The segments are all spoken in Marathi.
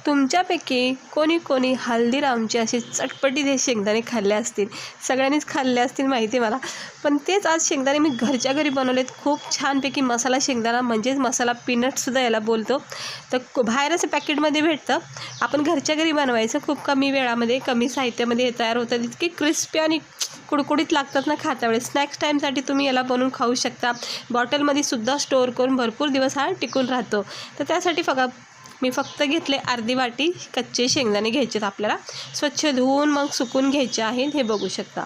तुमच्यापैकी कोणी कोणी हल्दीरामचे असे चटपटीत शेंगदाणे खाल्ले असतील, सगळ्यांनीच खाल्ले असतील माहिती मला. पण तेच आज शेंगदाणे मी घरच्या घरी बनवलेत. खूप छानपैकी मसाला शेंगदाणा, म्हणजेच मसाला पीनटसुद्धा याला बोलतो. तर बाहेरच पॅकेटमध्ये भेटतं, आपण घरच्या घरी बनवायचं. खूप कमी वेळामध्ये, कमी साहित्यामध्ये हे तयार होतं. इतके क्रिस्पी आणि कुडकुडीत लागतात ना खाता वेळेस. स्नॅक्स टाईमसाठी तुम्ही याला बनवून खाऊ शकता. बॉटलमध्ये सुद्धा स्टोअर करून भरपूर दिवस हा टिकून राहतो. तर त्यासाठी मी फक्त घेतले अर्धी वाटी कच्चे शेंगदाणे घ्यायचेत आपल्याला. स्वच्छ धुवून मग सुकून घ्यायचे आहेत. हे बघू शकता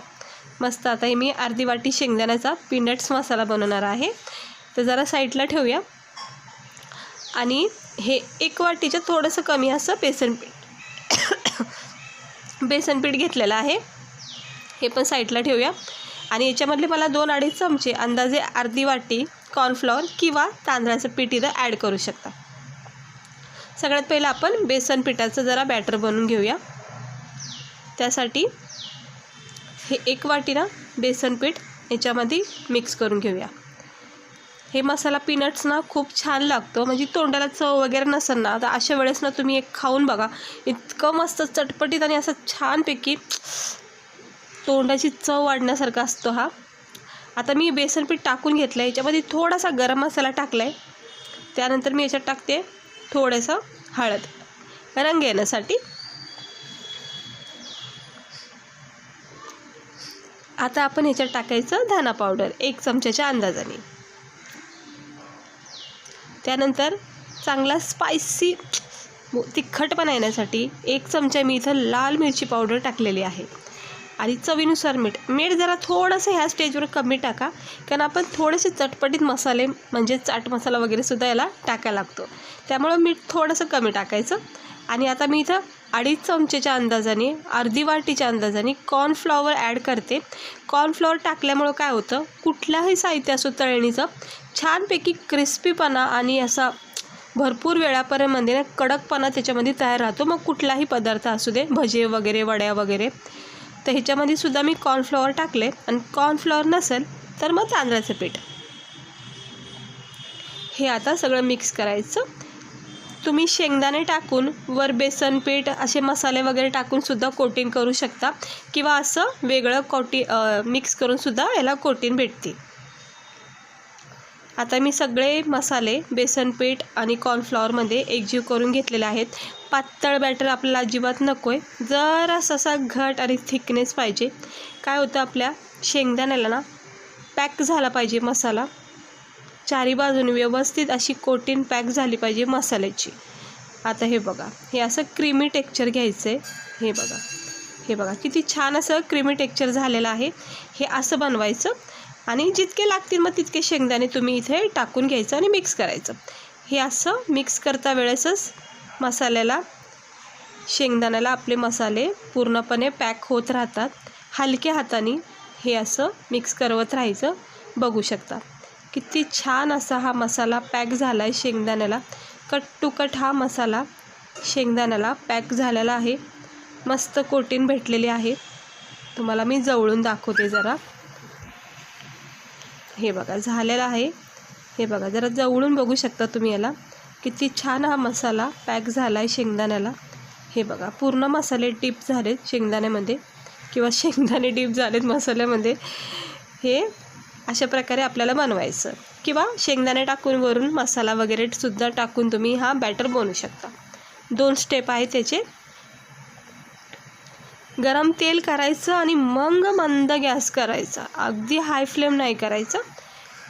मस्त. आता हे मी अर्धी वाटी शेंगदाण्याचा पीनट्स मसाला बनवणार आहे. तर जरा साईडला ठेवूया. आणि हे 1 वाटीच्या थोडंसं कमी असं बेसनपीठ घेतलेलं आहे. हे पण साईडला ठेवूया. आणि याच्यामधले मला 2-2.5 चमचे अंदाजे अर्धी वाटी कॉर्नफ्लॉवर किंवा तांदळाचं पीठ इथं ॲड करू शकता. सगळ्यात पहिलं आपण बेसन पिठाचं जरा बॅटर बनवून घेऊया. त्यासाठी हे 1 वाटी ना बेसन पीठ याच्यामध्ये मिक्स करून घेऊया. हे मसाला पीनट्स ना खूप छान लागतो, म्हणजे तोंडाला चव वगैरे नसेल ना, तर अशा वेळेस ना तुम्ही एक खाऊन बघा. इतकं मस्त चटपटीत आणि असं छानपैकी तोंडाची चव वाढण्यासारखा असतो हा. आता मी बेसन पीठ टाकून घेतलं आहे. याच्यामध्ये थोडासा गरम मसाला टाकला आहे. त्यानंतर मी याच्यात टाकते थोडंसं हळद, रंग येण्यासाठी. आता आपण ह्याच्यात टाकायचं धना पावडर 1 चमच्याच्या अंदाजाने. त्यानंतर चांगला स्पायसी तिखटपणा येण्यासाठी 1 चमचा मी इथं लाल मिरची पावडर टाकलेली आहे. आणि चवीनुसार मीठ जरा थोडंसं ह्या स्टेजवर कमी टाका, कारण आपण थोडेसे चटपटीत मसाले म्हणजे चाट मसाला वगैरे सुद्धा याला टाकायला लागतो. त्यामुळं मीठ थोडंसं कमी टाकायचं. आणि आता मी इथं 2.5 चमचेच्या अंदाजाने, अर्धी वाटीच्या अंदाजाने कॉर्नफ्लॉवर ॲड करते. कॉर्नफ्लॉवर टाकल्यामुळं काय होतं, कुठल्याही साहित्य असो तळणीचं छानपैकी क्रिस्पीपणा आणि असा भरपूर वेळापर्यंत म्हणजे ना कडकपणा त्याच्यामध्ये तयार राहतो. मग कुठलाही पदार्थ असू दे, भजे वगैरे, वड्या वगैरे. तर ह्याच्यामध्ये सुद्धा मी कॉर्नफ्लॉवर टाकले. आणि कॉर्नफ्लॉवर नसेल तर मग तांदळाचं पीठ. हे आता सगळं मिक्स करायचं. तुम्ही शेंगदाणे टाकून वर बेसन पीठ असे मसाले वगैरे टाकून सुद्धा कोटिंग करू शकता, किंवा असं वेगळं मिक्स करून सुद्धा याला कोटिंग भेटते. आता मी सगळे मसाले बेसन पीठ आणि कॉर्नफ्लॉवरमध्ये एकजीव करून घेतलेले आहेत. पातळ बॅटर आपल्याला अजिबात नको आहे, जरासा असा घट आणि थिकनेस पाहिजे. काय होतं, आपल्या शेंगदाण्याला ना पॅक झाला पाहिजे मसाला, चारी बाजूने व्यवस्थित अशी कोटिंग पॅक झाली पाहिजे मसाल्याची. आता हे बघा, हे असं क्रीमी टेक्स्चर घ्यायचं आहे. हे बघा किती छान असं क्रीमी टेक्स्चर झालेलं आहे. हे असं बनवायचं. आणि जितके लागतील मग तितके शेंगदाणे तुम्ही इथे टाकून घ्यायचं आणि मिक्स करायचं. हे असं मिक्स करता वेळेसच मसाल्याला, शेंगदाण्याला आपले मसाले पूर्णपणे पॅक होत राहतात. हलक्या हाताने हे असं मिक्स करवत राहायचं. बघू शकता किती छान असा हा मसाला पॅक झाला आहे शेंगदाण्याला. कट टू कट हा मसाला शेंगदाण्याला पॅक झालेला आहे. मस्त कोटिंग भेटलेली आहे. तुम्हाला मी जवळून दाखवते जरा. हे बघा झालेला आहे. हे बघा जरा जवळून बघू शकता तुम्ही याला, किती छान हा मसाला पॅक झाला आहे शेंगदाण्याला. हे बघा पूर्ण मसाले डीप झालेत शेंगदाण्यामध्ये, किंवा शेंगदाणे डीप झालेत मसाल्यामध्ये. हे अशा प्रकारे आपल्याला बनवायचं, किंवा शेंगदाणे टाकून वरून मसाला वगैरे सुद्धा टाकून तुम्ही हा बॅटर बनवू शकता. 2 स्टेप आहे त्याचे. गरम तेल करायचं आणि मग मंद गॅस करायचा, अगदी हाय फ्लेम नाही करायचं.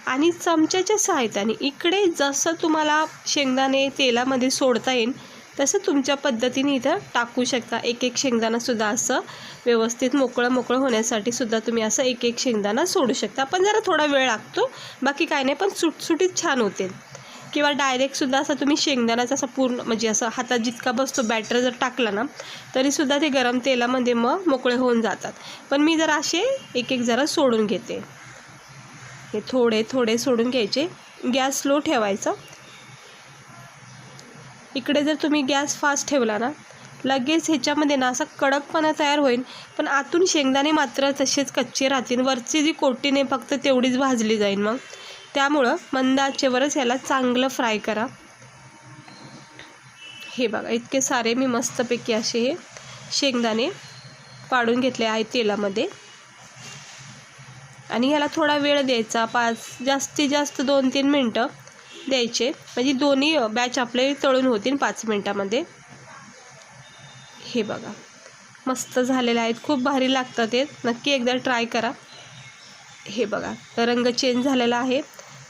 आणि चमच्याच्या सहाय्याने इकडे जसं तुम्हाला शेंगदाणे तेलामध्ये सोडता येईल तसं तुमच्या पद्धतीने इथं टाकू शकता. एक शेंगदाणासुद्धा असं व्यवस्थित मोकळं होण्यासाठी सुद्धा तुम्ही असं एक शेंगदाणा सोडू शकता. पण जरा थोडा वेळ लागतो, बाकी काय नाही, पण सुटसुटीत छान होते. किंवा डायरेक्टसुद्धा असं तुम्ही शेंगदाण्याचा असा पूर्ण म्हणजे असं हातात जितका बसतो बॅटर जर टाकला ना तरीसुद्धा ते गरम तेलामध्ये मग मोकळे होऊन जातात. पण मी जरा असे एक जरा सोडून घेते. हे थोडे सोडून घ्यायचे. गॅस स्लो ठेवायचा. इकडे जर तुम्ही गॅस फास्ट ठेवला ना लगेच ह्याच्यामध्ये ना असा कडकपणा तयार होईल, पण आतून शेंगदाणे मात्र तसेच कच्चे राहतील. वरची जी कोटिंग आहे फक्त तेवढीच भाजली जाईल. मग त्यामुळं मंद आचेवरच याला चांगलं फ्राय करा. हे बघा इतके सारे मी मस्तपैकी असे हे शेंगदाणे पाडून घेतले आहे तेलामध्ये आणि ह्याला थोडा वेळ द्यायचा, जास्तीत जास्त 2-3 मिनटं द्यायचे, म्हणजे दोन्ही बॅच आपले तळून होतील 5 मिनटामध्ये. हे बघा मस्त झालेले आहेत, खूप भारी लागतात ते, नक्की एकदा ट्राय करा. हे बघा रंग चेंज झालेला आहे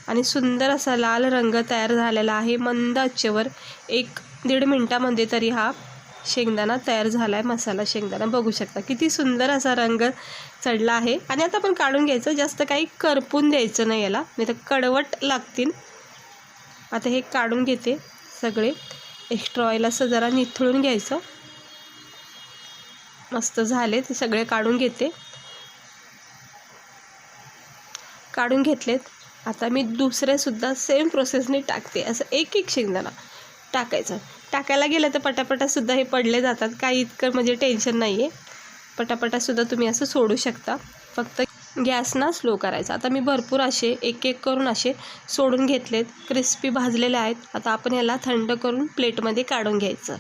आणि सुंदर असा लाल रंग तयार झालेला आहे. मंद आचेवर 1-1.5 मिनटामध्ये तरी हा शेंगदाणा तयार झाला आहे. मसाला शेंगदाणा बघू शकता किती सुंदर असा रंग चढला आहे. आणि आता आपण काढून घ्यायचं, जास्त काही करपून द्यायचं नाही याला, नाही तर कडवट लागतील. आता हे काढून घेते, सगळे एक्स्ट्रा ऑइल असं जरा निथळून घ्यायचं. मस्त झाले ते सगळे काढून घेते. काढून घेतलेत. आता मी दुसरेसुद्धा सेम प्रोसेसने टाकते. असं एक शेंगदाणा टाकायचं. टाकायला गेलं तर पटापटासुद्धा हे पडले जातात, काही इतकं म्हणजे टेन्शन नाही आहे. पटापटासुद्धा तुम्ही असं सोडू शकता, फक्त गॅस ना स्लो करायचा. आता मी भरपूर असे एक करून असे सोडून घेतलेत, क्रिस्पी भाजलेले आहेत. आता आपण याला थंड करून प्लेटमध्ये काढून घ्यायचं.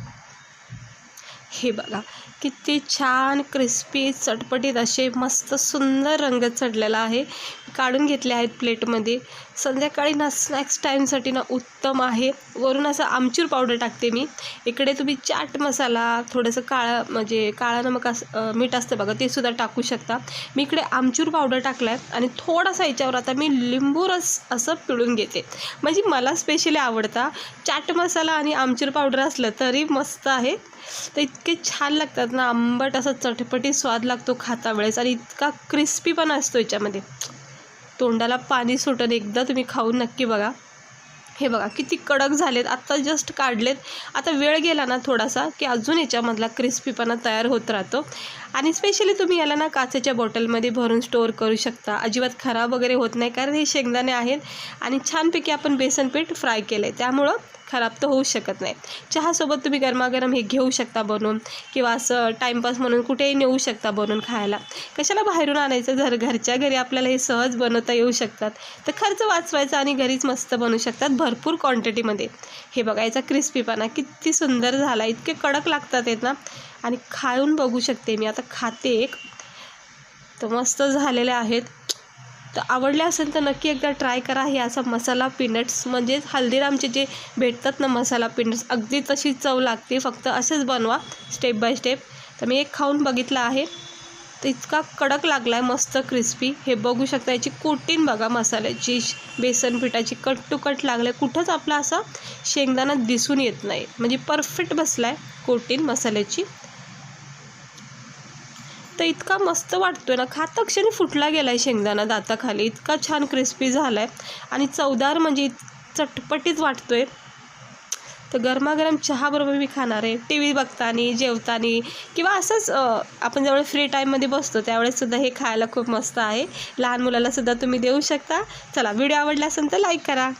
हे बघा किती छान क्रिस्पी चटपटीत असे मस्त सुंदर रंग चढलेला आहे. काढून घेतले आहेत प्लेटमध्ये. संध्याकाळी ना स्नॅक्स टाईमसाठी ना उत्तम आहे. वरून असं आमचूर पावडर टाकते मी. इकडे तुम्ही चाट मसाला, थोडंसं काळा नमक मीठ असतं बघा, ते सुद्धा टाकू शकता. मी इकडे आमचूर पावडर टाकला आहे आणि थोडासा याच्यावर आता मी लिंबू रस असं पिळून घेते. म्हणजे मला स्पेशली आवडता चाट मसाला आणि आमचूर पावडर असलं तरी मस्त आहे. तर इतके छान लागतात ना, आंबट असा चटपटी स्वाद लागतो खाता वेळेस आणि इतका क्रिस्पी पण असतो याच्यामध्ये, तोंडाला पाणी सुटन. एकदा तुम्ही खाऊन नक्की बघा. हे बघा किती कडक झालेत, आत्ता जस्ट काढलेत. आता वेळ गेला ना थोडासा की अजून याच्यामधला क्रिस्पीपणा तयार होत राहतो. आणि स्पेशली तुम्ही याला ना काचेच्या बॉटलमध्ये भरून स्टोअर करू शकता, अजिबात खराब वगैरे होत नाही, कारण हे शेंगदाणे आहेत आणि छानपैकी आपण बेसन पीठ फ्राय केलं आहे, त्यामुळं खराब तर होऊ शकत नाही. चहासोबत तुम्ही गरमागरम हे घेऊ शकता बनवून, किंवा असं टाईमपास म्हणून कुठेही नेऊ शकता बनवून खायला. कशाला बाहेरून आणायचं, घरच्या घरी आपल्याला हे सहज बनवता येऊ शकतात. तर खर्च वाचवायचा आणि घरीच मस्त बनवू शकतात भरपूर क्वांटिटीमध्ये. हे बघा याचा क्रिस्पीपणा किती सुंदर झाला, इतके कडक लागतात आहेत ना. आणि खाऊन बघू शकते मी, आता खाते एक. तर मस्त झालेले आहेत. तर आवडले असेल तर नक्की एकदा ट्राय करा. हे असा मसाला पीनट्स, म्हणजेच हल्दीरामचे जे भेटतात ना मसाला पीनट्स, अगदी तशी चव लागते. फक्त असेच बनवा स्टेप बाय स्टेप. तर मी एक खाऊन बघितला आहे, तर इतका कडक लागला आहे, मस्त क्रिस्पी. हे बघू शकता, याची कोटिंग बघा मसाल्याची, बेसन पिठाची कट टू कट लागले. कुठंच आपला असा शेंगदाणा दिसून येत नाही, म्हणजे परफेक्ट बसला आहे कोटिंग मसाल्याची. तर इतका मस्त वाटतोय ना, खाता क्षणी फुटला गेला आहे शेंगदाणा दाताखाली, इतका छान क्रिस्पी झाला आहे आणि चवदार, म्हणजे चटपटीत वाटतोय. तर गरमागरम चहाबरोबर मी खाणार आहे, टी व्ही बघताना, जेवताना, किंवा असंच आपण जेवढे फ्री टाईममध्ये बसतो त्यावेळेससुद्धा हे खायला खूप मस्त आहे. लहान मुलालासुद्धा तुम्ही देऊ शकता. चला, व्हिडिओ आवडला असेल तर लाईक करा.